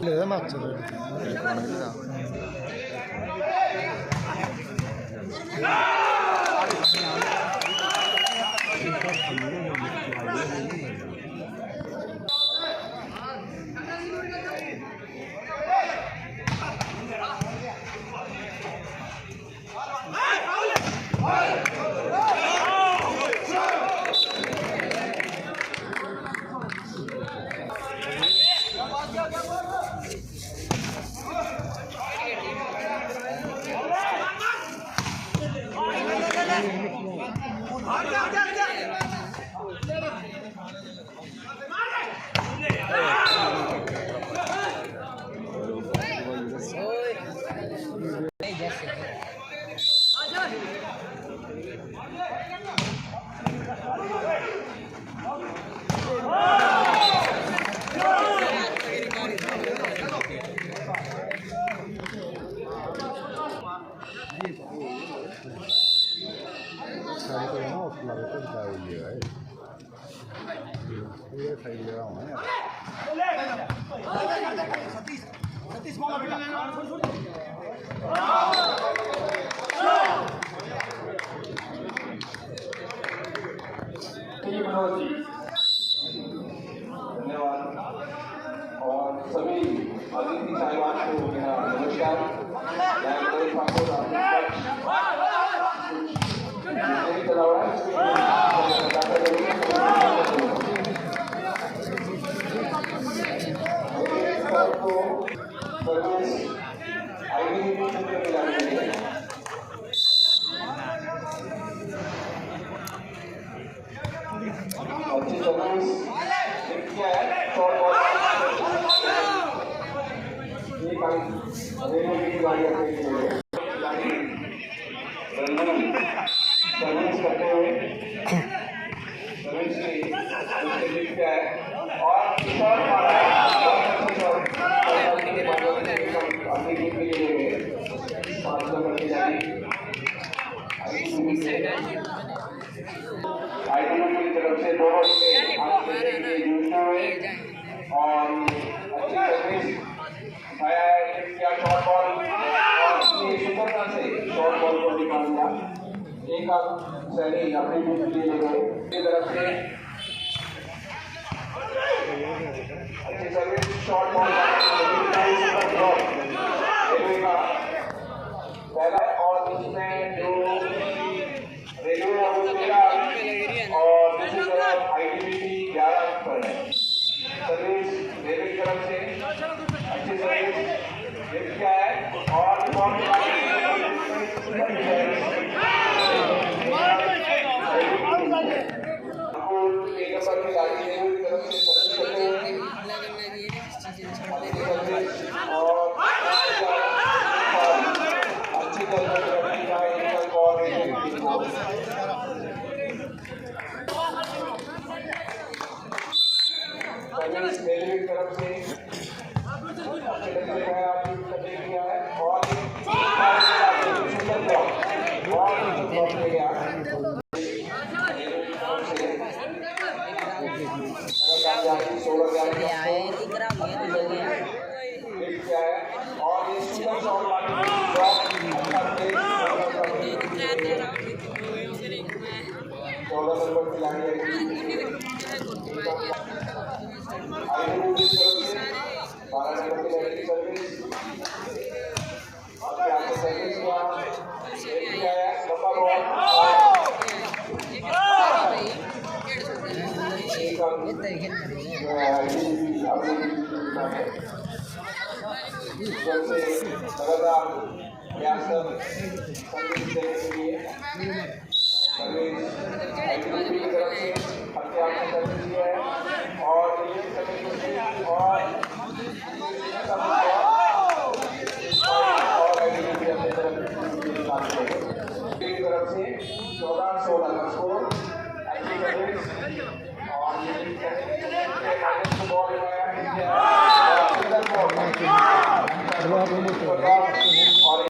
मागचं धन्यवाद और सभी अतिथि साहिबान को मेरा नमस्कार। अच्छी सर्विस किया है शॉर्ट बॉल एक रेलवे की गाड़ी अपने सर्विस करते हुए सर्विस की किया है और शॉर्ट मारा है अपनी टीम के लिए 5 नंबर की गाड़ी आईटीबी की तरफ से दोनों टीमें जूझते हुए और अच्छी सर्विस आया है क्या शॉर्ट बॉल और सुंदरता से शॉर्ट बॉल को निकाल दिया। एक सैनी अपनी टीम के लिए गए की तरफ से अच्छी सर्विस शॉर्ट बॉल पहला और इसमें जो रेलवे और दूसरी तरफ आईटीबी 11 पर है। सर्विस रेलवे की तरफ से अच्छी सर्विस क्या है और एक नंबर की गाड़ी रेलवे की तरफ से सर्विस करते हुए और अच्छी तरह रेलवे की तरफ से किया है और